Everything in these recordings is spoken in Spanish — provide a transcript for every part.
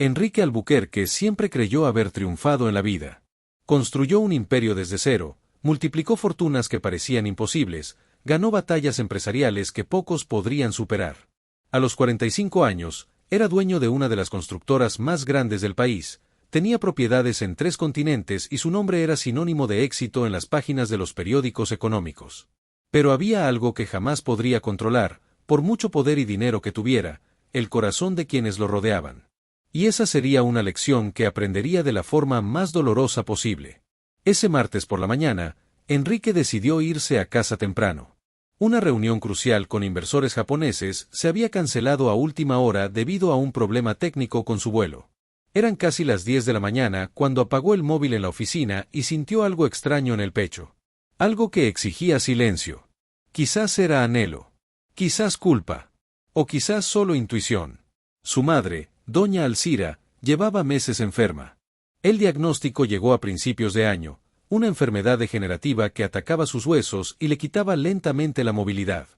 Enrique Albuquerque siempre creyó haber triunfado en la vida. Construyó un imperio desde cero, multiplicó fortunas que parecían imposibles, ganó batallas empresariales que pocos podrían superar. A los 45 años, era dueño de una de las constructoras más grandes del país, tenía propiedades en 3 continentes y su nombre era sinónimo de éxito en las páginas de los periódicos económicos. Pero había algo que jamás podría controlar, por mucho poder y dinero que tuviera, el corazón de quienes lo rodeaban. Y esa sería una lección que aprendería de la forma más dolorosa posible. Ese martes por la mañana, Enrique decidió irse a casa temprano. Una reunión crucial con inversores japoneses se había cancelado a última hora debido a un problema técnico con su vuelo. Eran casi las 10 de la mañana cuando apagó el móvil en la oficina y sintió algo extraño en el pecho. Algo que exigía silencio. Quizás era anhelo. Quizás culpa. O quizás solo intuición. Su madre, doña Alcira, llevaba meses enferma. El diagnóstico llegó a principios de año, una enfermedad degenerativa que atacaba sus huesos y le quitaba lentamente la movilidad.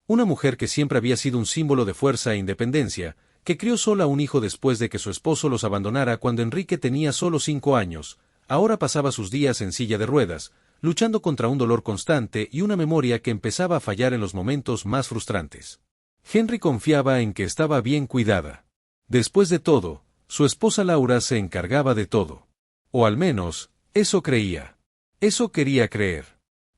Una mujer que siempre había sido un símbolo de fuerza e independencia, que crió sola un hijo después de que su esposo los abandonara cuando Enrique tenía solo 5 años, ahora pasaba sus días en silla de ruedas, luchando contra un dolor constante y una memoria que empezaba a fallar en los momentos más frustrantes. Henry confiaba en que estaba bien cuidada. Después de todo, su esposa Laura se encargaba de todo. O al menos, eso creía. Eso quería creer.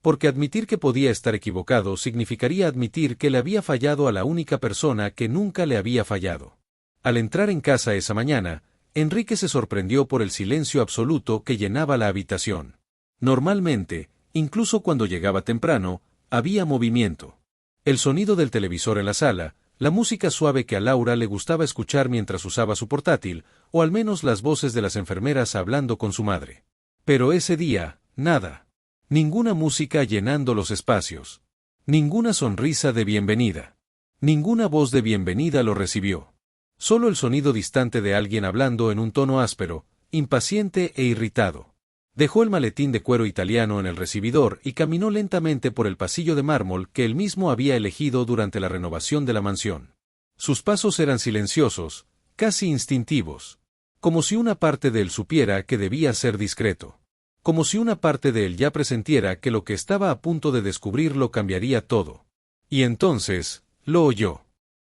Porque admitir que podía estar equivocado significaría admitir que le había fallado a la única persona que nunca le había fallado. Al entrar en casa esa mañana, Enrique se sorprendió por el silencio absoluto que llenaba la habitación. Normalmente, incluso cuando llegaba temprano, había movimiento. El sonido del televisor en la sala, la música suave que a Laura le gustaba escuchar mientras usaba su portátil, o al menos las voces de las enfermeras hablando con su madre. Pero ese día, nada. Ninguna música llenando los espacios. Ninguna sonrisa de bienvenida. Ninguna voz de bienvenida lo recibió. Solo el sonido distante de alguien hablando en un tono áspero, impaciente e irritado. Dejó el maletín de cuero italiano en el recibidor y caminó lentamente por el pasillo de mármol que él mismo había elegido durante la renovación de la mansión. Sus pasos eran silenciosos, casi instintivos. Como si una parte de él supiera que debía ser discreto. Como si una parte de él ya presentiera que lo que estaba a punto de descubrir lo cambiaría todo. Y entonces, lo oyó.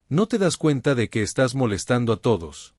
¿No te das cuenta de que estás molestando a todos?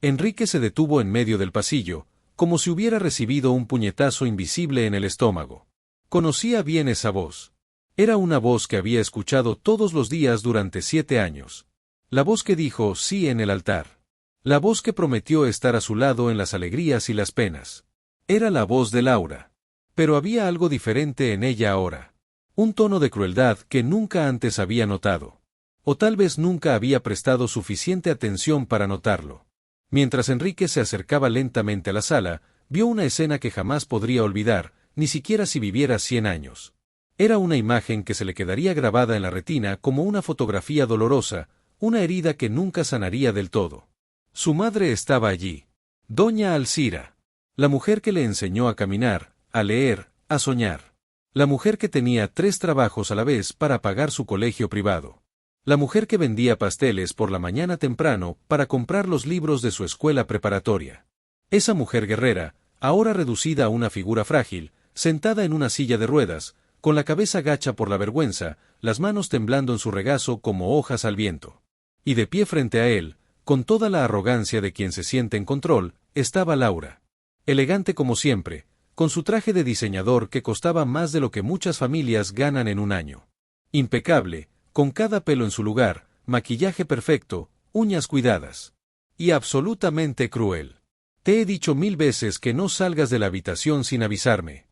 Enrique se detuvo en medio del pasillo, como si hubiera recibido un puñetazo invisible en el estómago. Conocía bien esa voz. Era una voz que había escuchado todos los días durante 7 años. La voz que dijo sí en el altar. La voz que prometió estar a su lado en las alegrías y las penas. Era la voz de Laura. Pero había algo diferente en ella ahora. Un tono de crueldad que nunca antes había notado. O tal vez nunca había prestado suficiente atención para notarlo. Mientras Enrique se acercaba lentamente a la sala, vio una escena que jamás podría olvidar, ni siquiera si viviera 100 años. Era una imagen que se le quedaría grabada en la retina como una fotografía dolorosa, una herida que nunca sanaría del todo. Su madre estaba allí. Doña Alcira. La mujer que le enseñó a caminar, a leer, a soñar. La mujer que tenía 3 trabajos a la vez para pagar su colegio privado. La mujer que vendía pasteles por la mañana temprano para comprar los libros de su escuela preparatoria. Esa mujer guerrera, ahora reducida a una figura frágil, sentada en una silla de ruedas, con la cabeza gacha por la vergüenza, las manos temblando en su regazo como hojas al viento. Y de pie frente a él, con toda la arrogancia de quien se siente en control, estaba Laura. Elegante como siempre, con su traje de diseñador que costaba más de lo que muchas familias ganan en un año. Impecable, con cada pelo en su lugar, maquillaje perfecto, uñas cuidadas. Y absolutamente cruel. Te he dicho 1000 veces que no salgas de la habitación sin avisarme.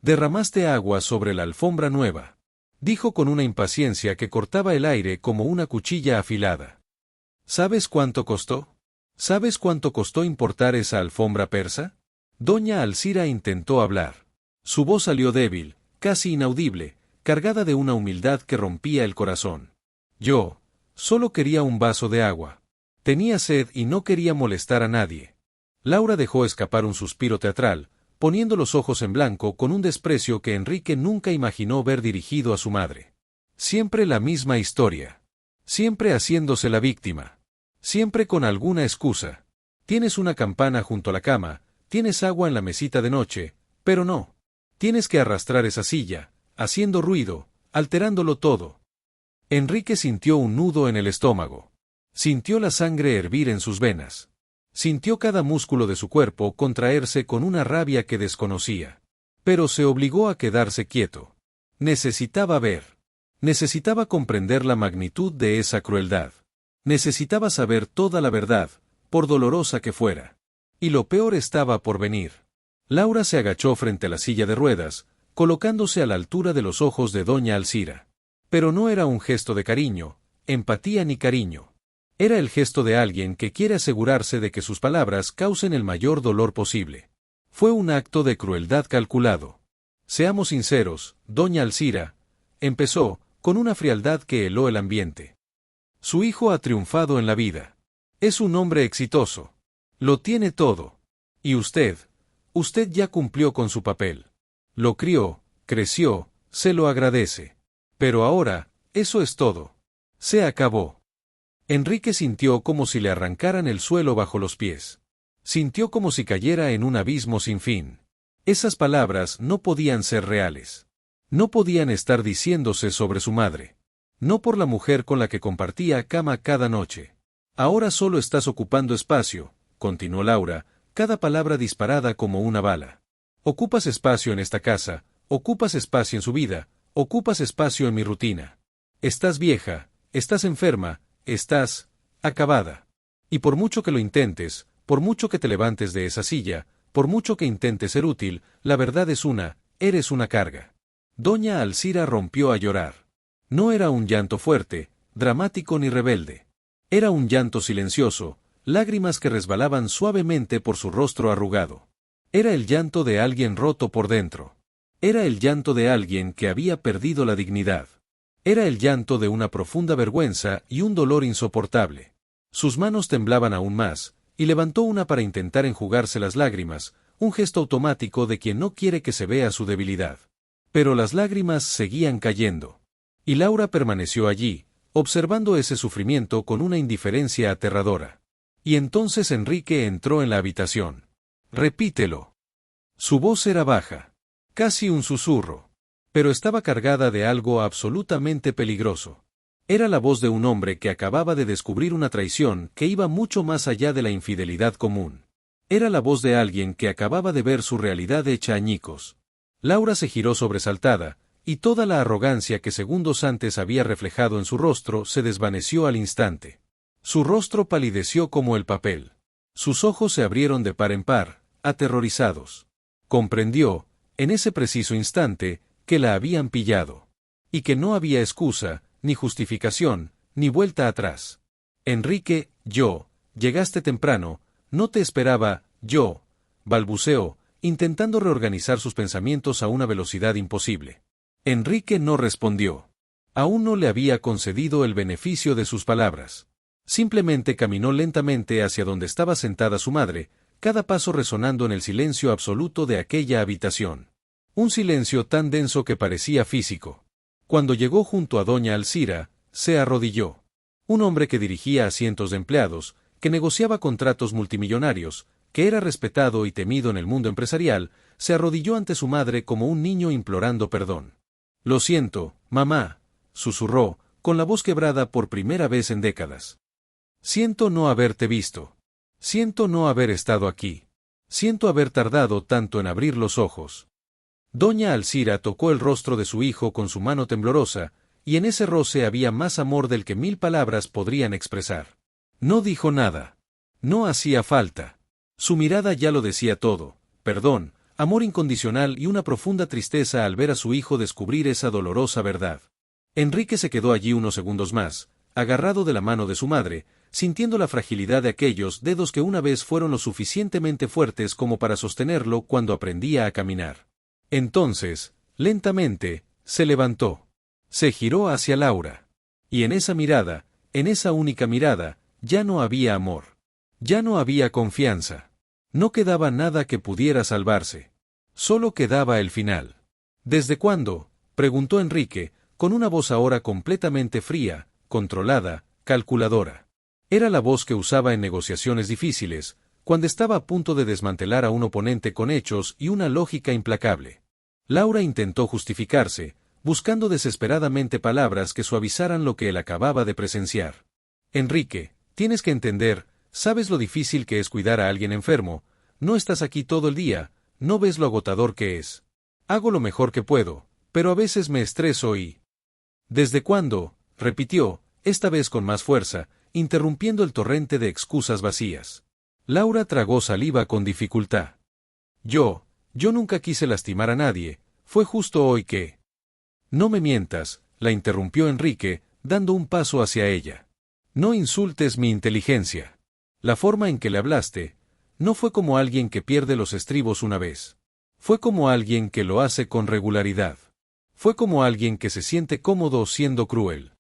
Derramaste agua sobre la alfombra nueva. Dijo con una impaciencia que cortaba el aire como una cuchilla afilada. ¿Sabes cuánto costó? ¿Sabes cuánto costó importar esa alfombra persa? Doña Alcira intentó hablar. Su voz salió débil, casi inaudible, cargada de una humildad que rompía el corazón. Yo solo quería un vaso de agua. Tenía sed y no quería molestar a nadie. Laura dejó escapar un suspiro teatral, poniendo los ojos en blanco con un desprecio que Enrique nunca imaginó ver dirigido a su madre. Siempre la misma historia. Siempre haciéndose la víctima. Siempre con alguna excusa. Tienes una campana junto a la cama, tienes agua en la mesita de noche, pero no. Tienes que arrastrar esa silla, haciendo ruido, alterándolo todo. Enrique sintió un nudo en el estómago. Sintió la sangre hervir en sus venas. Sintió cada músculo de su cuerpo contraerse con una rabia que desconocía. Pero se obligó a quedarse quieto. Necesitaba ver. Necesitaba comprender la magnitud de esa crueldad. Necesitaba saber toda la verdad, por dolorosa que fuera. Y lo peor estaba por venir. Laura se agachó frente a la silla de ruedas, colocándose a la altura de los ojos de doña Alzira. Pero no era un gesto de cariño, empatía ni cariño. Era el gesto de alguien que quiere asegurarse de que sus palabras causen el mayor dolor posible. Fue un acto de crueldad calculado. Seamos sinceros, doña Alzira, empezó, con una frialdad que heló el ambiente. Su hijo ha triunfado en la vida. Es un hombre exitoso. Lo tiene todo. Y usted ya cumplió con su papel. Lo crió, creció, se lo agradece. Pero ahora, eso es todo. Se acabó. Enrique sintió como si le arrancaran el suelo bajo los pies. Sintió como si cayera en un abismo sin fin. Esas palabras no podían ser reales. No podían estar diciéndose sobre su madre. No por la mujer con la que compartía cama cada noche. Ahora solo estás ocupando espacio, continuó Laura, cada palabra disparada como una bala. Ocupas espacio en esta casa, ocupas espacio en su vida, ocupas espacio en mi rutina. Estás vieja, estás enferma, estás acabada. Y por mucho que lo intentes, por mucho que te levantes de esa silla, por mucho que intentes ser útil, la verdad es eres una carga. Doña Alzira rompió a llorar. No era un llanto fuerte, dramático ni rebelde. Era un llanto silencioso, lágrimas que resbalaban suavemente por su rostro arrugado. Era el llanto de alguien roto por dentro. Era el llanto de alguien que había perdido la dignidad. Era el llanto de una profunda vergüenza y un dolor insoportable. Sus manos temblaban aún más, y levantó una para intentar enjugarse las lágrimas, un gesto automático de quien no quiere que se vea su debilidad. Pero las lágrimas seguían cayendo. Y Laura permaneció allí, observando ese sufrimiento con una indiferencia aterradora. Y entonces Enrique entró en la habitación. Repítelo. Su voz era baja. Casi un susurro. Pero estaba cargada de algo absolutamente peligroso. Era la voz de un hombre que acababa de descubrir una traición que iba mucho más allá de la infidelidad común. Era la voz de alguien que acababa de ver su realidad hecha añicos. Laura se giró sobresaltada, y toda la arrogancia que segundos antes había reflejado en su rostro se desvaneció al instante. Su rostro palideció como el papel. Sus ojos se abrieron de par en par, aterrorizados. Comprendió, en ese preciso instante, que la habían pillado. Y que no había excusa, ni justificación, ni vuelta atrás. Enrique, llegaste temprano, no te esperaba, balbuceó, intentando reorganizar sus pensamientos a una velocidad imposible. Enrique no respondió. Aún no le había concedido el beneficio de sus palabras. Simplemente caminó lentamente hacia donde estaba sentada su madre, cada paso resonando en el silencio absoluto de aquella habitación. Un silencio tan denso que parecía físico. Cuando llegó junto a doña Alzira, se arrodilló. Un hombre que dirigía a cientos de empleados, que negociaba contratos multimillonarios, que era respetado y temido en el mundo empresarial, se arrodilló ante su madre como un niño implorando perdón. Lo siento, mamá, susurró, con la voz quebrada por primera vez en décadas. Siento no haberte visto. Siento no haber estado aquí. Siento haber tardado tanto en abrir los ojos. Doña Alzira tocó el rostro de su hijo con su mano temblorosa, y en ese roce había más amor del que 1000 palabras podrían expresar. No dijo nada. No hacía falta. Su mirada ya lo decía todo: perdón, amor incondicional y una profunda tristeza al ver a su hijo descubrir esa dolorosa verdad. Enrique se quedó allí unos segundos más, agarrado de la mano de su madre, sintiendo la fragilidad de aquellos dedos que una vez fueron lo suficientemente fuertes como para sostenerlo cuando aprendía a caminar. Entonces, lentamente, se levantó. Se giró hacia Laura. Y en esa mirada, en esa única mirada, ya no había amor. Ya no había confianza. No quedaba nada que pudiera salvarse. Solo quedaba el final. ¿Desde cuándo?, preguntó Enrique, con una voz ahora completamente fría, controlada, calculadora. Era la voz que usaba en negociaciones difíciles, cuando estaba a punto de desmantelar a un oponente con hechos y una lógica implacable. Laura intentó justificarse, buscando desesperadamente palabras que suavizaran lo que él acababa de presenciar. Enrique, tienes que entender, sabes lo difícil que es cuidar a alguien enfermo, no estás aquí todo el día, no ves lo agotador que es. Hago lo mejor que puedo, pero a veces me estreso y... ¿Desde cuándo?, repitió, esta vez con más fuerza, interrumpiendo el torrente de excusas vacías. Laura tragó saliva con dificultad. Yo nunca quise lastimar a nadie, fue justo hoy que... No me mientas, la interrumpió Enrique, dando un paso hacia ella. No insultes mi inteligencia. La forma en que le hablaste, no fue como alguien que pierde los estribos una vez. Fue como alguien que lo hace con regularidad. Fue como alguien que se siente cómodo siendo cruel.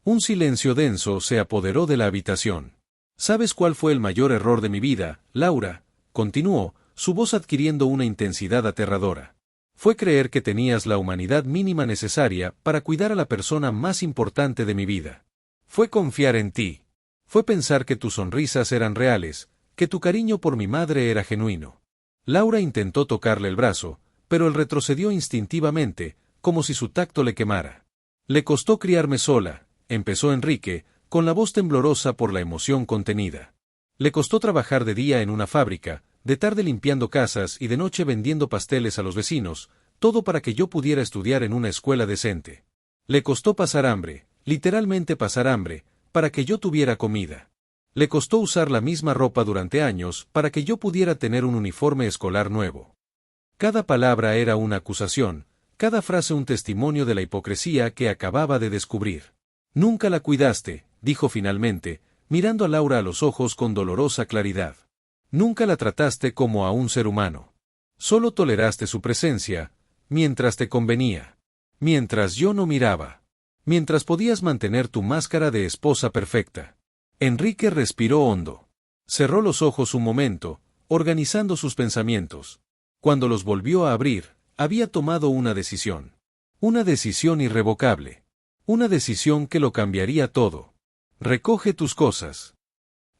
Un silencio denso se apoderó de la habitación. ¿Sabes cuál fue el mayor error de mi vida, Laura?, continuó, su voz adquiriendo una intensidad aterradora. Fue creer que tenías la humanidad mínima necesaria para cuidar a la persona más importante de mi vida. Fue confiar en ti. Fue pensar que tus sonrisas eran reales, que tu cariño por mi madre era genuino. Laura intentó tocarle el brazo, pero él retrocedió instintivamente, como si su tacto le quemara. Le costó criarme sola, empezó Enrique, con la voz temblorosa por la emoción contenida. Le costó trabajar de día en una fábrica, de tarde limpiando casas y de noche vendiendo pasteles a los vecinos, todo para que yo pudiera estudiar en una escuela decente. Le costó pasar hambre, literalmente pasar hambre, para que yo tuviera comida. Le costó usar la misma ropa durante años para que yo pudiera tener un uniforme escolar nuevo. Cada palabra era una acusación, cada frase un testimonio de la hipocresía que acababa de descubrir. Nunca la cuidaste, dijo finalmente, mirando a Laura a los ojos con dolorosa claridad. Nunca la trataste como a un ser humano. Solo toleraste su presencia, mientras te convenía. Mientras yo no miraba. Mientras podías mantener tu máscara de esposa perfecta. Enrique respiró hondo. Cerró los ojos un momento, organizando sus pensamientos. Cuando los volvió a abrir, había tomado una decisión. Una decisión irrevocable. Una decisión que lo cambiaría todo. Recoge tus cosas.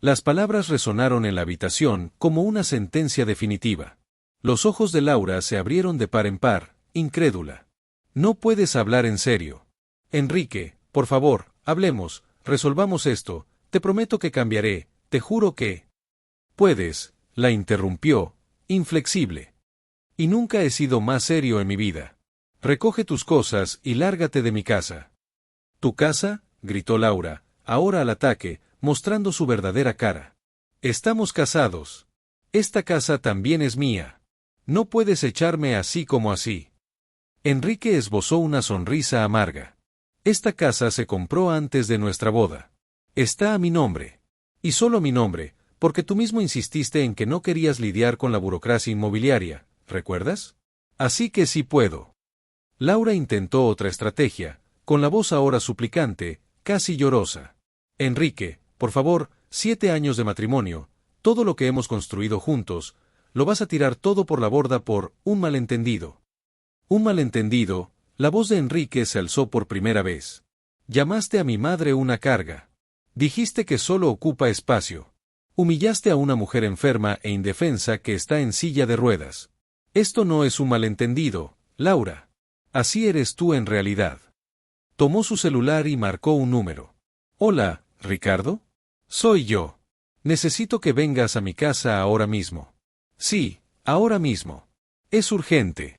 Las palabras resonaron en la habitación como una sentencia definitiva. Los ojos de Laura se abrieron de par en par, incrédula. No puedes hablar en serio. Enrique, por favor, hablemos, resolvamos esto, te prometo que cambiaré, te juro que... Puedes, la interrumpió, inflexible. Y nunca he sido más serio en mi vida. Recoge tus cosas y lárgate de mi casa. ¿Tu casa?, gritó Laura, ahora al ataque, mostrando su verdadera cara. Estamos casados. Esta casa también es mía. No puedes echarme así como así. Enrique esbozó una sonrisa amarga. Esta casa se compró antes de nuestra boda. Está a mi nombre. Y solo a mi nombre, porque tú mismo insististe en que no querías lidiar con la burocracia inmobiliaria, ¿recuerdas? Así que sí puedo. Laura intentó otra estrategia, con la voz ahora suplicante, casi llorosa. Enrique, por favor, 7 años de matrimonio, todo lo que hemos construido juntos, lo vas a tirar todo por la borda por un malentendido. Un malentendido, la voz de Enrique se alzó por primera vez. Llamaste a mi madre una carga. Dijiste que solo ocupa espacio. Humillaste a una mujer enferma e indefensa que está en silla de ruedas. Esto no es un malentendido, Laura. Así eres tú en realidad. Tomó su celular y marcó un número. Hola, ¿Ricardo? Soy yo. Necesito que vengas a mi casa ahora mismo. Sí, ahora mismo. Es urgente.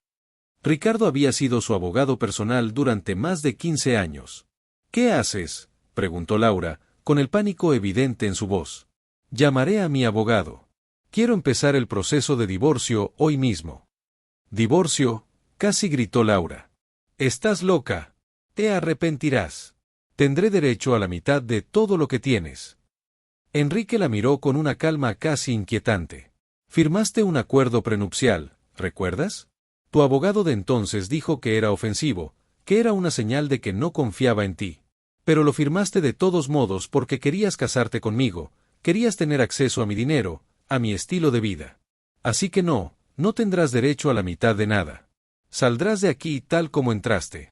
Ricardo había sido su abogado personal durante más de 15 años. ¿Qué haces?, preguntó Laura, con el pánico evidente en su voz. Llamaré a mi abogado. Quiero empezar el proceso de divorcio hoy mismo. ¿Divorcio?, casi gritó Laura. Estás loca. Te arrepentirás. Tendré derecho a la mitad de todo lo que tienes. Enrique la miró con una calma casi inquietante. Firmaste un acuerdo prenupcial, ¿recuerdas? Tu abogado de entonces dijo que era ofensivo, que era una señal de que no confiaba en ti. Pero lo firmaste de todos modos porque querías casarte conmigo, querías tener acceso a mi dinero, a mi estilo de vida. Así que no tendrás derecho a la mitad de nada. Saldrás de aquí tal como entraste.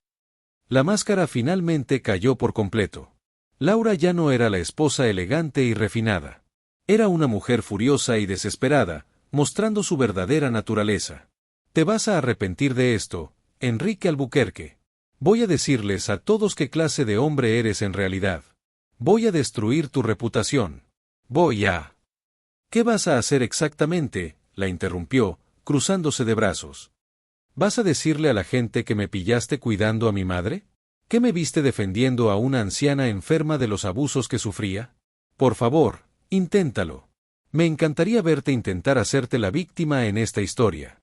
La máscara finalmente cayó por completo. Laura ya no era la esposa elegante y refinada. Era una mujer furiosa y desesperada, mostrando su verdadera naturaleza. Te vas a arrepentir de esto, Enrique Albuquerque. Voy a decirles a todos qué clase de hombre eres en realidad. Voy a destruir tu reputación. Voy a... ¿Qué vas a hacer exactamente?, la interrumpió, cruzándose de brazos. ¿Vas a decirle a la gente que me pillaste cuidando a mi madre? ¿Que me viste defendiendo a una anciana enferma de los abusos que sufría? Por favor, inténtalo. Me encantaría verte intentar hacerte la víctima en esta historia.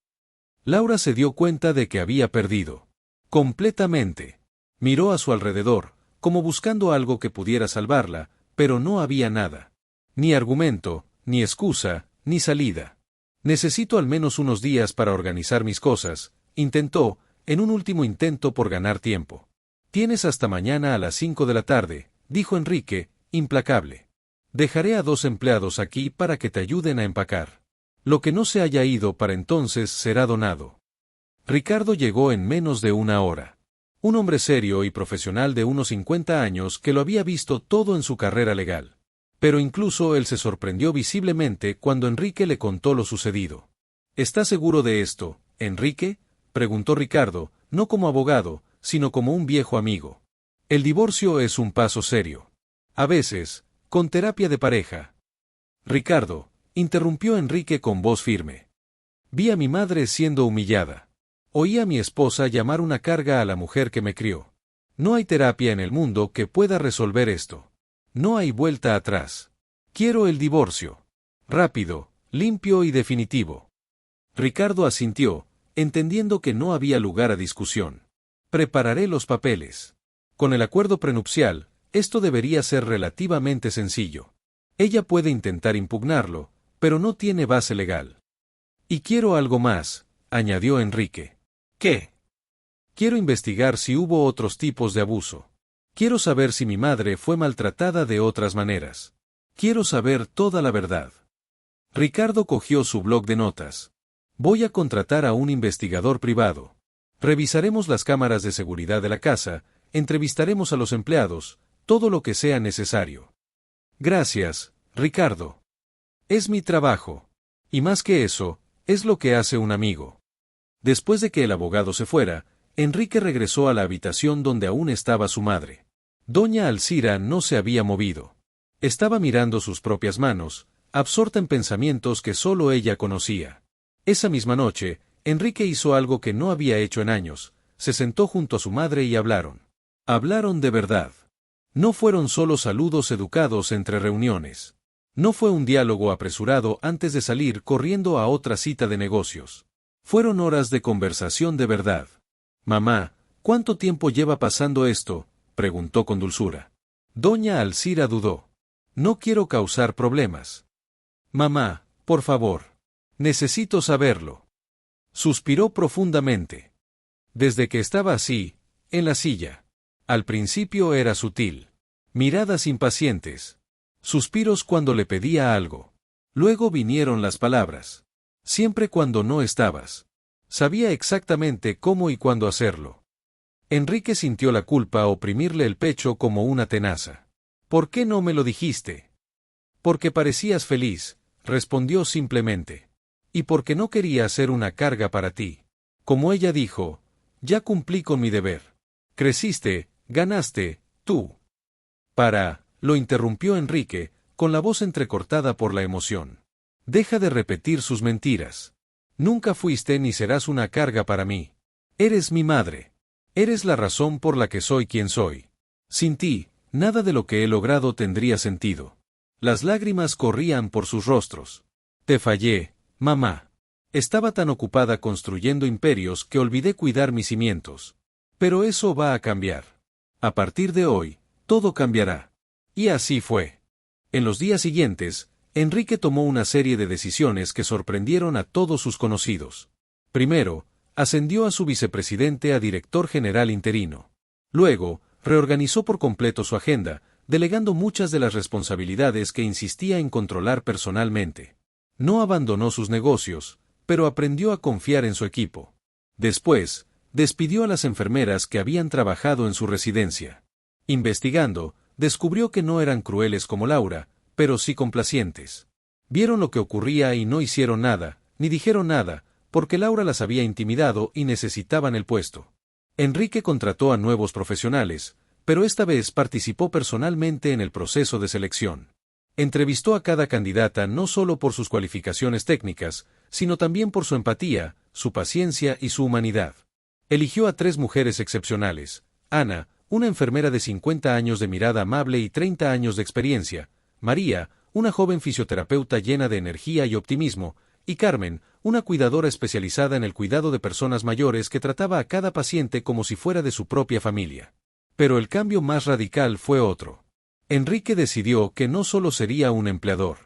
Laura se dio cuenta de que había perdido. Completamente. Miró a su alrededor, como buscando algo que pudiera salvarla, pero no había nada. Ni argumento, ni excusa, ni salida. Necesito al menos unos días para organizar mis cosas, intentó, en un último intento por ganar tiempo. Tienes hasta mañana a las 5 de la tarde, dijo Enrique, implacable. Dejaré a 2 empleados aquí para que te ayuden a empacar. Lo que no se haya ido para entonces será donado. Ricardo llegó en menos de una hora. Un hombre serio y profesional de unos 50 años que lo había visto todo en su carrera legal. Pero incluso él se sorprendió visiblemente cuando Enrique le contó lo sucedido. ¿Estás seguro de esto, Enrique?, preguntó Ricardo, no como abogado, sino como un viejo amigo. El divorcio es un paso serio. A veces, con terapia de pareja. Ricardo, interrumpió Enrique con voz firme. Vi a mi madre siendo humillada. Oí a mi esposa llamar una carga a la mujer que me crió. No hay terapia en el mundo que pueda resolver esto. No hay vuelta atrás. Quiero el divorcio. Rápido, limpio y definitivo. Ricardo asintió, entendiendo que no había lugar a discusión. Prepararé los papeles. Con el acuerdo prenupcial, esto debería ser relativamente sencillo. Ella puede intentar impugnarlo, pero no tiene base legal. Y quiero algo más, añadió Enrique. ¿Qué? Quiero investigar si hubo otros tipos de abuso. Quiero saber si mi madre fue maltratada de otras maneras. Quiero saber toda la verdad. Ricardo cogió su bloc de notas. Voy a contratar a un investigador privado. Revisaremos las cámaras de seguridad de la casa, entrevistaremos a los empleados, todo lo que sea necesario. Gracias, Ricardo. Es mi trabajo. Y más que eso, es lo que hace un amigo. Después de que el abogado se fuera, Enrique regresó a la habitación donde aún estaba su madre. Doña Alcira no se había movido. Estaba mirando sus propias manos, absorta en pensamientos que solo ella conocía. Esa misma noche, Enrique hizo algo que no había hecho en años, se sentó junto a su madre y hablaron. Hablaron de verdad. No fueron solo saludos educados entre reuniones. No fue un diálogo apresurado antes de salir corriendo a otra cita de negocios. Fueron horas de conversación de verdad. Mamá, ¿cuánto tiempo lleva pasando esto?, preguntó con dulzura. Doña Alcira dudó. No quiero causar problemas. Mamá, por favor. Necesito saberlo. Suspiró profundamente. Desde que estaba así, en la silla. Al principio era sutil. Miradas impacientes. Suspiros cuando le pedía algo. Luego vinieron las palabras. Siempre cuando no estabas. Sabía exactamente cómo y cuándo hacerlo. Enrique sintió la culpa oprimirle el pecho como una tenaza. ¿Por qué no me lo dijiste? Porque parecías feliz, respondió simplemente. Y porque no quería ser una carga para ti. Como ella dijo, ya cumplí con mi deber. Creciste, ganaste, tú. Lo interrumpió Enrique, con la voz entrecortada por la emoción. Deja de repetir sus mentiras. Nunca fuiste ni serás una carga para mí. Eres mi madre. Eres la razón por la que soy quien soy. Sin ti, nada de lo que he logrado tendría sentido. Las lágrimas corrían por sus rostros. Te fallé, mamá. Estaba tan ocupada construyendo imperios que olvidé cuidar mis cimientos. Pero eso va a cambiar. A partir de hoy, todo cambiará. Y así fue. En los días siguientes, Enrique tomó una serie de decisiones que sorprendieron a todos sus conocidos. Primero, ascendió a su vicepresidente a director general interino. Luego, reorganizó por completo su agenda, delegando muchas de las responsabilidades que insistía en controlar personalmente. No abandonó sus negocios, pero aprendió a confiar en su equipo. Después, despidió a las enfermeras que habían trabajado en su residencia. Investigando, descubrió que no eran crueles como Laura, pero sí complacientes. Vieron lo que ocurría y no hicieron nada, ni dijeron nada, porque Laura las había intimidado y necesitaban el puesto. Enrique contrató a nuevos profesionales, pero esta vez participó personalmente en el proceso de selección. Entrevistó a cada candidata no solo por sus cualificaciones técnicas, sino también por su empatía, su paciencia y su humanidad. Eligió a 3 mujeres excepcionales: Ana, una enfermera de 50 años de mirada amable y 30 años de experiencia; María, una joven fisioterapeuta llena de energía y optimismo; y Carmen, una cuidadora especializada en el cuidado de personas mayores que trataba a cada paciente como si fuera de su propia familia. Pero el cambio más radical fue otro. Enrique decidió que no solo sería un empleador.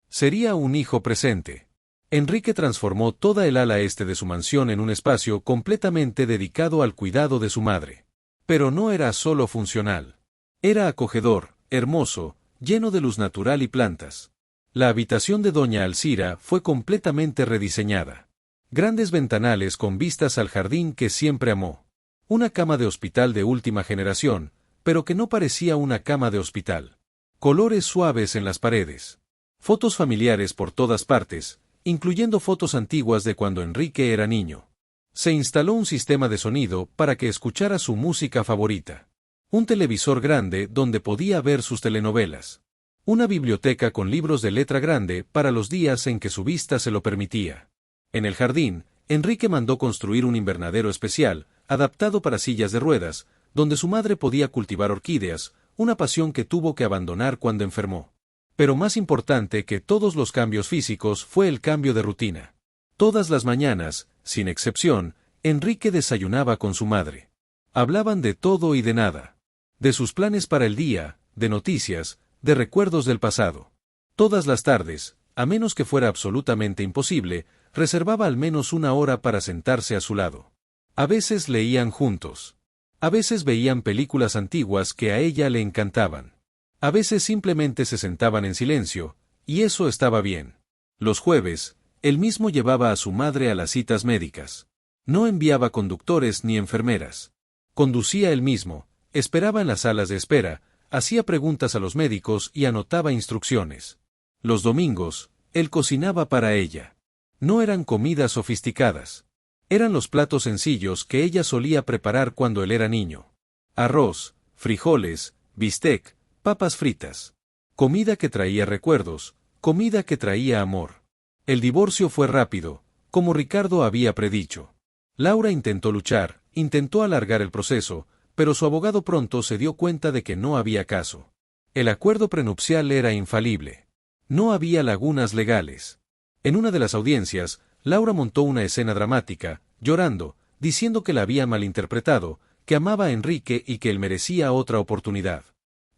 Sería un hijo presente. Enrique transformó toda el ala este de su mansión en un espacio completamente dedicado al cuidado de su madre. Pero no era solo funcional. Era acogedor, hermoso, lleno de luz natural y plantas. La habitación de doña Alcira fue completamente rediseñada. Grandes ventanales con vistas al jardín que siempre amó. Una cama de hospital de última generación, pero que no parecía una cama de hospital. Colores suaves en las paredes. Fotos familiares por todas partes, incluyendo fotos antiguas de cuando Enrique era niño. Se instaló un sistema de sonido para que escuchara su música favorita. Un televisor grande donde podía ver sus telenovelas. Una biblioteca con libros de letra grande para los días en que su vista se lo permitía. En el jardín, Enrique mandó construir un invernadero especial, adaptado para sillas de ruedas, donde su madre podía cultivar orquídeas, una pasión que tuvo que abandonar cuando enfermó. Pero más importante que todos los cambios físicos fue el cambio de rutina. Todas las mañanas, sin excepción, Enrique desayunaba con su madre. Hablaban de todo y de nada. De sus planes para el día, de noticias, de recuerdos del pasado. Todas las tardes, a menos que fuera absolutamente imposible, reservaba al menos una hora para sentarse a su lado. A veces leían juntos. A veces veían películas antiguas que a ella le encantaban. A veces simplemente se sentaban en silencio, y eso estaba bien. Los jueves, él mismo llevaba a su madre a las citas médicas. No enviaba conductores ni enfermeras. Conducía él mismo, esperaba en las salas de espera, hacía preguntas a los médicos y anotaba instrucciones. Los domingos, él cocinaba para ella. No eran comidas sofisticadas. Eran los platos sencillos que ella solía preparar cuando él era niño. Arroz, frijoles, bistec, papas fritas. Comida que traía recuerdos, comida que traía amor. El divorcio fue rápido, como Ricardo había predicho. Laura intentó luchar, intentó alargar el proceso, pero su abogado pronto se dio cuenta de que no había caso. El acuerdo prenupcial era infalible. No había lagunas legales. En una de las audiencias, Laura montó una escena dramática, llorando, diciendo que la había malinterpretado, que amaba a Enrique y que él merecía otra oportunidad.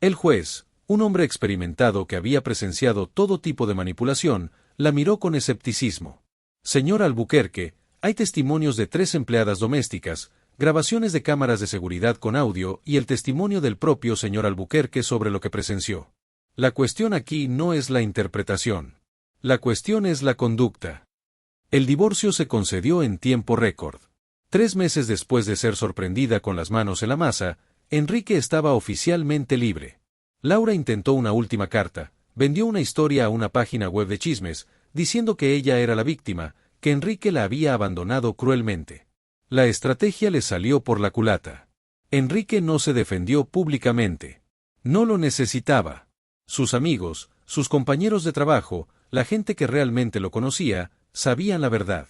El juez, un hombre experimentado que había presenciado todo tipo de manipulación, la miró con escepticismo. Señor Albuquerque, hay testimonios de 3 empleadas domésticas, grabaciones de cámaras de seguridad con audio y el testimonio del propio señor Albuquerque sobre lo que presenció. La cuestión aquí no es la interpretación. La cuestión es la conducta. El divorcio se concedió en tiempo récord. 3 meses después de ser sorprendida con las manos en la masa, Enrique estaba oficialmente libre. Laura intentó una última carta, vendió una historia a una página web de chismes, diciendo que ella era la víctima, que Enrique la había abandonado cruelmente. La estrategia le salió por la culata. Enrique no se defendió públicamente. No lo necesitaba. Sus amigos, sus compañeros de trabajo, la gente que realmente lo conocía, sabían la verdad.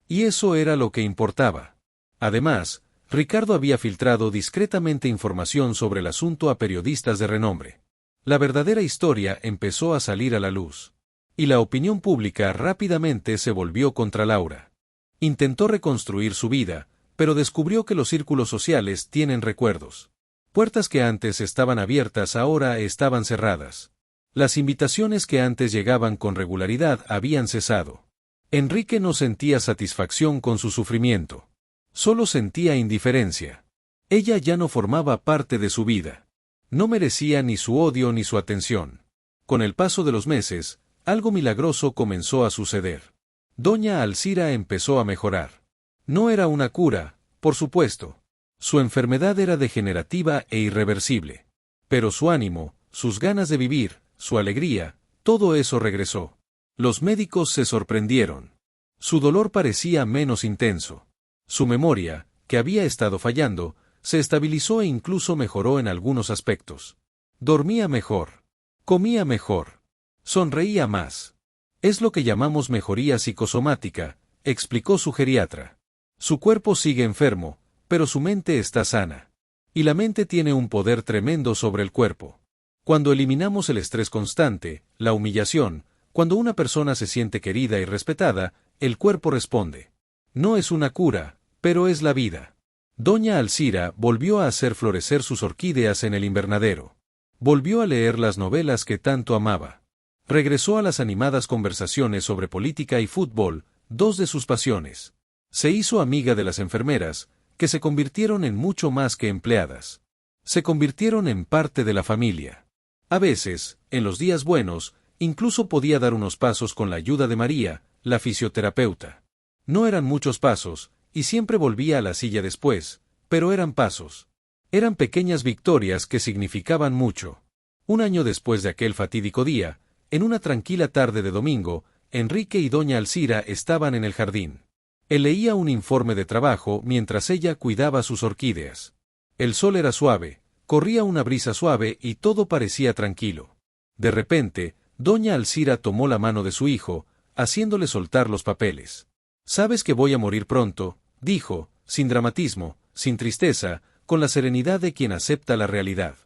Y eso era lo que importaba. Además, Ricardo había filtrado discretamente información sobre el asunto a periodistas de renombre. La verdadera historia empezó a salir a la luz. Y la opinión pública rápidamente se volvió contra Laura. Intentó reconstruir su vida, pero descubrió que los círculos sociales tienen recuerdos. Puertas que antes estaban abiertas ahora estaban cerradas. Las invitaciones que antes llegaban con regularidad habían cesado. Enrique no sentía satisfacción con su sufrimiento. Solo sentía indiferencia. Ella ya no formaba parte de su vida. No merecía ni su odio ni su atención. Con el paso de los meses, algo milagroso comenzó a suceder. Doña Alcira empezó a mejorar. No era una cura, por supuesto. Su enfermedad era degenerativa e irreversible. Pero su ánimo, sus ganas de vivir, su alegría, todo eso regresó. Los médicos se sorprendieron. Su dolor parecía menos intenso. Su memoria, que había estado fallando, se estabilizó e incluso mejoró en algunos aspectos. Dormía mejor. Comía mejor. Sonreía más. Es lo que llamamos mejoría psicosomática, explicó su geriatra. Su cuerpo sigue enfermo, pero su mente está sana. Y la mente tiene un poder tremendo sobre el cuerpo. Cuando eliminamos el estrés constante, la humillación, cuando una persona se siente querida y respetada, el cuerpo responde. No es una cura, pero es la vida. Doña Alcira volvió a hacer florecer sus orquídeas en el invernadero. Volvió a leer las novelas que tanto amaba. Regresó a las animadas conversaciones sobre política y fútbol, dos de sus pasiones. Se hizo amiga de las enfermeras, que se convirtieron en mucho más que empleadas. Se convirtieron en parte de la familia. A veces, en los días buenos, incluso podía dar unos pasos con la ayuda de María, la fisioterapeuta. No eran muchos pasos, y siempre volvía a la silla después, pero eran pasos. Eran pequeñas victorias que significaban mucho. Un año después de aquel fatídico día, en una tranquila tarde de domingo, Enrique y doña Alcira estaban en el jardín. Él leía un informe de trabajo mientras ella cuidaba sus orquídeas. El sol era suave, corría una brisa suave y todo parecía tranquilo. De repente, doña Alcira tomó la mano de su hijo, haciéndole soltar los papeles. «Sabes que voy a morir pronto», dijo, sin dramatismo, sin tristeza, con la serenidad de quien acepta la realidad.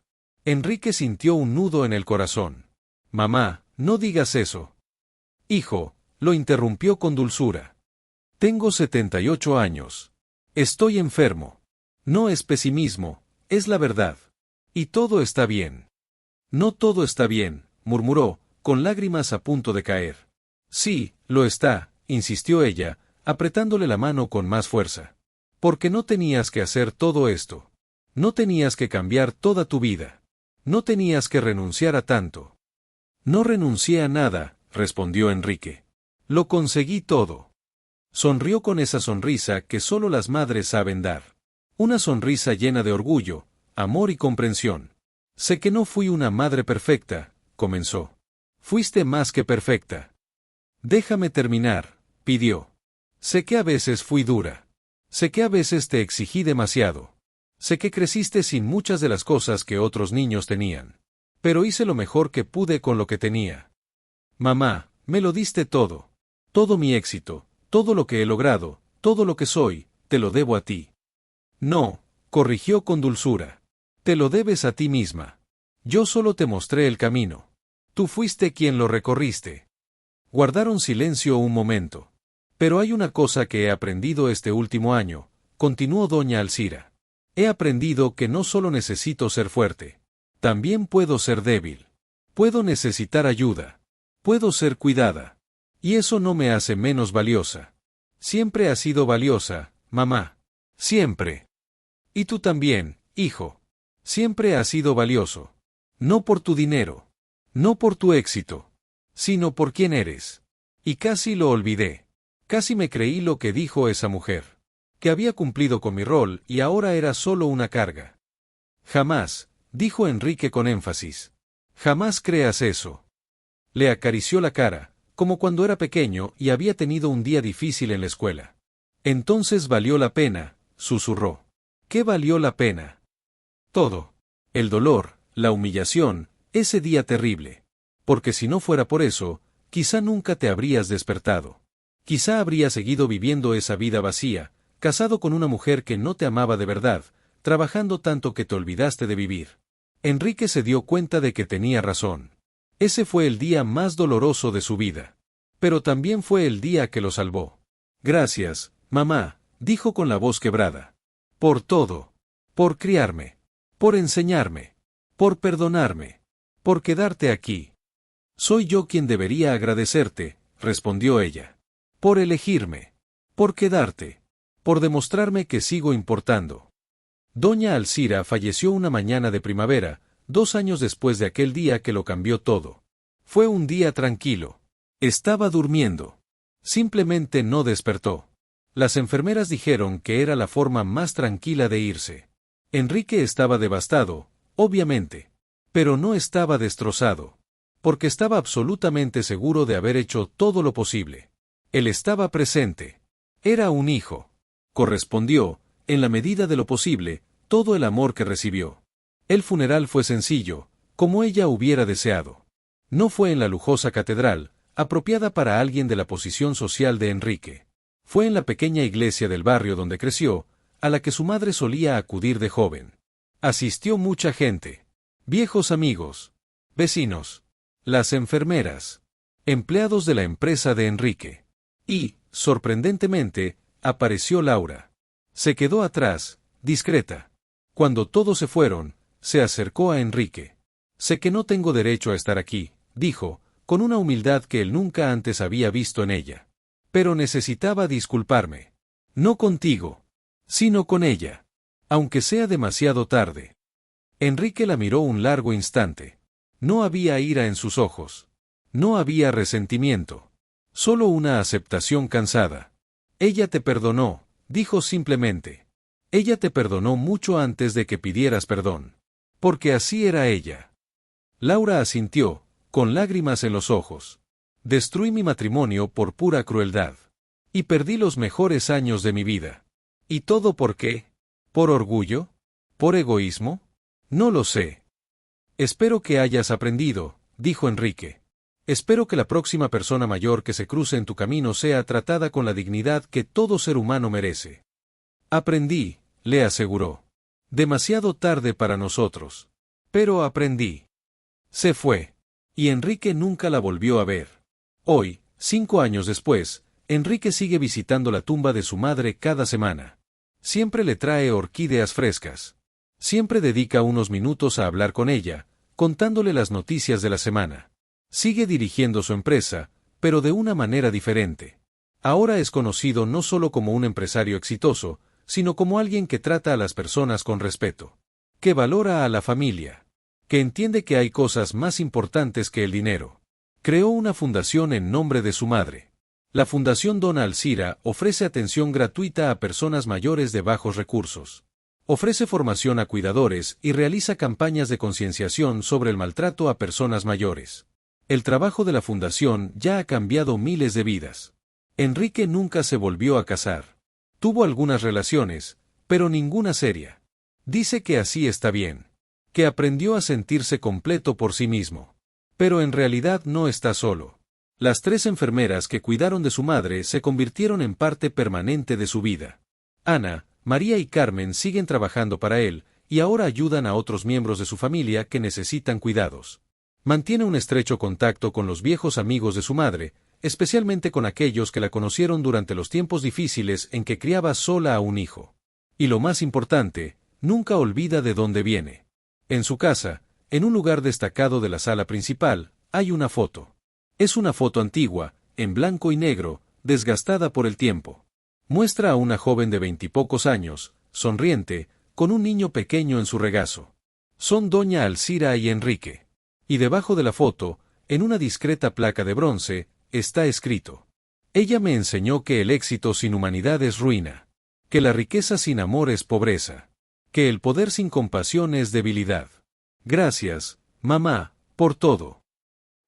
Enrique sintió un nudo en el corazón. «Mamá, no digas eso». «Hijo», lo interrumpió con dulzura. «Tengo 78 años. Estoy enfermo. No es pesimismo, es la verdad. Y todo está bien». «No todo está bien», murmuró, con lágrimas a punto de caer. «Sí, lo está», insistió ella, apretándole la mano con más fuerza. «Porque no tenías que hacer todo esto. No tenías que cambiar toda tu vida. No tenías que renunciar a tanto». «No renuncié a nada», respondió Enrique. «Lo conseguí todo». Sonrió con esa sonrisa que solo las madres saben dar. Una sonrisa llena de orgullo, amor y comprensión. «Sé que no fui una madre perfecta», comenzó. «Fuiste más que perfecta». «Déjame terminar», pidió. «Sé que a veces fui dura. Sé que a veces te exigí demasiado. Sé que creciste sin muchas de las cosas que otros niños tenían. Pero hice lo mejor que pude con lo que tenía. Mamá, me lo diste todo. Todo mi éxito, todo lo que he logrado, todo lo que soy, te lo debo a ti». «No», corrigió con dulzura. «Te lo debes a ti misma. Yo solo te mostré el camino. Tú fuiste quien lo recorriste». Guardaron silencio un momento. «Pero hay una cosa que he aprendido este último año», continuó doña Alcira. «He aprendido que no solo necesito ser fuerte. También puedo ser débil. Puedo necesitar ayuda. Puedo ser cuidada. Y eso no me hace menos valiosa. Siempre has sido valiosa, mamá. Siempre. Y tú también, hijo. Siempre has sido valioso. No por tu dinero. No por tu éxito. Sino por quién eres». Y casi lo olvidé. Casi me creí lo que dijo esa mujer. Que había cumplido con mi rol y ahora era solo una carga. «Jamás», dijo Enrique con énfasis. «Jamás creas eso». Le acarició la cara, como cuando era pequeño y había tenido un día difícil en la escuela. «Entonces valió la pena», susurró. «¿Qué valió la pena?» «Todo. El dolor, la humillación, ese día terrible. Porque si no fuera por eso, quizá nunca te habrías despertado. Quizá habrías seguido viviendo esa vida vacía, casado con una mujer que no te amaba de verdad, trabajando tanto que te olvidaste de vivir». Enrique se dio cuenta de que tenía razón. Ese fue el día más doloroso de su vida. Pero también fue el día que lo salvó. «Gracias, mamá», dijo con la voz quebrada. «Por todo. Por criarme. Por enseñarme. Por perdonarme. Por quedarte aquí». «Soy yo quien debería agradecerte», respondió ella. «Por elegirme. Por quedarte. Por demostrarme que sigo importando». Doña Alcira falleció una mañana de primavera, 2 años después de aquel día que lo cambió todo. Fue un día tranquilo. Estaba durmiendo. Simplemente no despertó. Las enfermeras dijeron que era la forma más tranquila de irse. Enrique estaba devastado, obviamente. Pero no estaba destrozado. porque estaba absolutamente seguro de haber hecho todo lo posible. Él estaba presente. Era un hijo. Correspondió, en la medida de lo posible, todo el amor que recibió. El funeral fue sencillo, como ella hubiera deseado. No fue en la lujosa catedral, apropiada para alguien de la posición social de Enrique. Fue en la pequeña iglesia del barrio donde creció, a la que su madre solía acudir de joven. Asistió mucha gente. Viejos amigos. Vecinos. Las enfermeras. Empleados de la empresa de Enrique. Y, sorprendentemente, apareció Laura. Se quedó atrás, discreta. Cuando todos se fueron, se acercó a Enrique. Sé que no tengo derecho a estar aquí, dijo, con una humildad que él nunca antes había visto en ella. Pero necesitaba disculparme. No contigo, sino con ella. Aunque sea demasiado tarde. Enrique la miró un largo instante. No había ira en sus ojos. No había resentimiento. Solo una aceptación cansada. Ella te perdonó, dijo simplemente. Ella te perdonó mucho antes de que pidieras perdón. Porque así era ella. Laura asintió, con lágrimas en los ojos. Destruí mi matrimonio por pura crueldad. Y perdí los mejores años de mi vida. ¿Y todo por qué? ¿Por orgullo? ¿Por egoísmo? No lo sé. Espero que hayas aprendido, dijo Enrique. Espero que la próxima persona mayor que se cruce en tu camino sea tratada con la dignidad que todo ser humano merece. Aprendí, le aseguró. Demasiado tarde para nosotros. Pero aprendí. Se fue. Y Enrique nunca la volvió a ver. Hoy, 5 años después, Enrique sigue visitando la tumba de su madre cada semana. Siempre le trae orquídeas frescas. Siempre dedica unos minutos a hablar con ella, contándole las noticias de la semana. Sigue dirigiendo su empresa, pero de una manera diferente. Ahora es conocido no solo como un empresario exitoso, sino como alguien que trata a las personas con respeto. Que valora a la familia. Que entiende que hay cosas más importantes que el dinero. Creó una fundación en nombre de su madre. La Fundación Dona Alcira ofrece atención gratuita a personas mayores de bajos recursos. Ofrece formación a cuidadores y realiza campañas de concienciación sobre el maltrato a personas mayores. El trabajo de la fundación ya ha cambiado miles de vidas. Enrique nunca se volvió a casar. Tuvo algunas relaciones, pero ninguna seria. Dice que así está bien. Que aprendió a sentirse completo por sí mismo. Pero en realidad no está solo. Las 3 enfermeras que cuidaron de su madre se convirtieron en parte permanente de su vida. Ana, María y Carmen siguen trabajando para él, y ahora ayudan a otros miembros de su familia que necesitan cuidados. Mantiene un estrecho contacto con los viejos amigos de su madre, especialmente con aquellos que la conocieron durante los tiempos difíciles en que criaba sola a un hijo. Y lo más importante, nunca olvida de dónde viene. En su casa, en un lugar destacado de la sala principal, hay una foto. Es una foto antigua, en blanco y negro, desgastada por el tiempo. Muestra a una joven de 20 y pocos años, sonriente, con un niño pequeño en su regazo. Son doña Alcira y Enrique. Y debajo de la foto, en una discreta placa de bronce, está escrito: ella me enseñó que el éxito sin humanidad es ruina. Que la riqueza sin amor es pobreza. Que el poder sin compasión es debilidad. Gracias, mamá, por todo.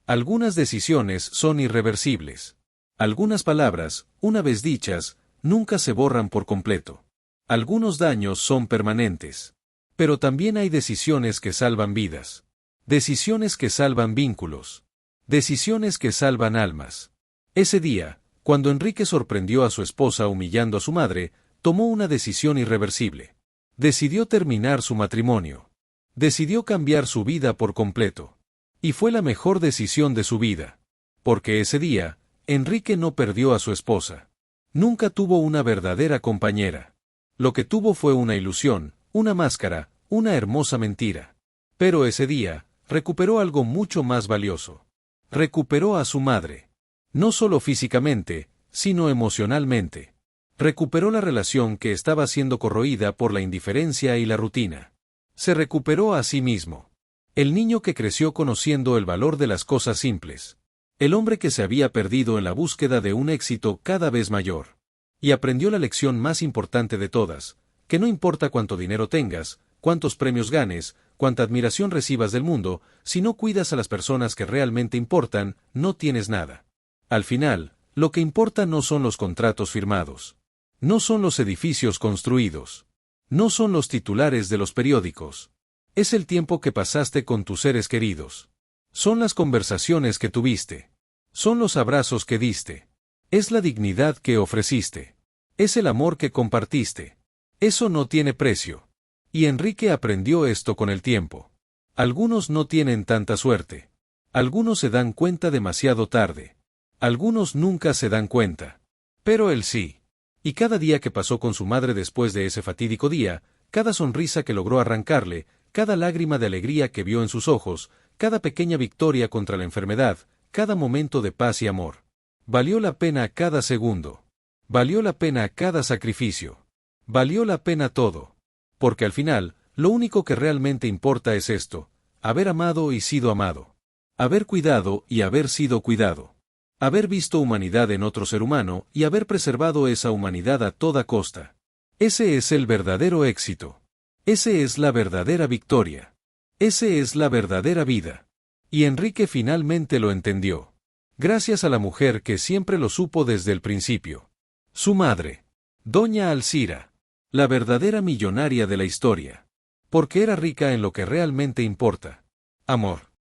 Algunas decisiones son irreversibles. Algunas palabras, una vez dichas, nunca se borran por completo. Algunos daños son permanentes. Pero también hay decisiones que salvan vidas. Decisiones que salvan vínculos. Decisiones que salvan almas. Ese día, cuando Enrique sorprendió a su esposa humillando a su madre, tomó una decisión irreversible. Decidió terminar su matrimonio. Decidió cambiar su vida por completo. Y fue la mejor decisión de su vida. Porque ese día, Enrique no perdió a su esposa. Nunca tuvo una verdadera compañera. Lo que tuvo fue una ilusión, una máscara, una hermosa mentira. Pero ese día, recuperó algo mucho más valioso. Recuperó a su madre. No solo físicamente, sino emocionalmente. Recuperó la relación que estaba siendo corroída por la indiferencia y la rutina. Se recuperó a sí mismo. El niño que creció conociendo el valor de las cosas simples. El hombre que se había perdido en la búsqueda de un éxito cada vez mayor. Y aprendió la lección más importante de todas, que no importa cuánto dinero tengas, cuántos premios ganes, cuánta admiración recibas del mundo, si no cuidas a las personas que realmente importan, no tienes nada. Al final, lo que importa no son los contratos firmados. No son los edificios construidos. No son los titulares de los periódicos. Es el tiempo que pasaste con tus seres queridos. Son las conversaciones que tuviste. Son los abrazos que diste. Es la dignidad que ofreciste. Es el amor que compartiste. Eso no tiene precio. Y Enrique aprendió esto con el tiempo. Algunos no tienen tanta suerte. Algunos se dan cuenta demasiado tarde. Algunos nunca se dan cuenta. Pero él sí. Y cada día que pasó con su madre después de ese fatídico día, cada sonrisa que logró arrancarle, cada lágrima de alegría que vio en sus ojos, cada pequeña victoria contra la enfermedad, cada momento de paz y amor. Valió la pena cada segundo. Valió la pena cada sacrificio. Valió la pena todo. Porque al final, lo único que realmente importa es esto: haber amado y sido amado. Haber cuidado y haber sido cuidado. Haber visto humanidad en otro ser humano y haber preservado esa humanidad a toda costa. Ese es el verdadero éxito. Ese es la verdadera victoria. Ese es la verdadera vida. Y Enrique finalmente lo entendió. Gracias a la mujer que siempre lo supo desde el principio. Su madre. Doña Alcira. La verdadera millonaria de la historia. Porque era rica en lo que realmente importa. Amor.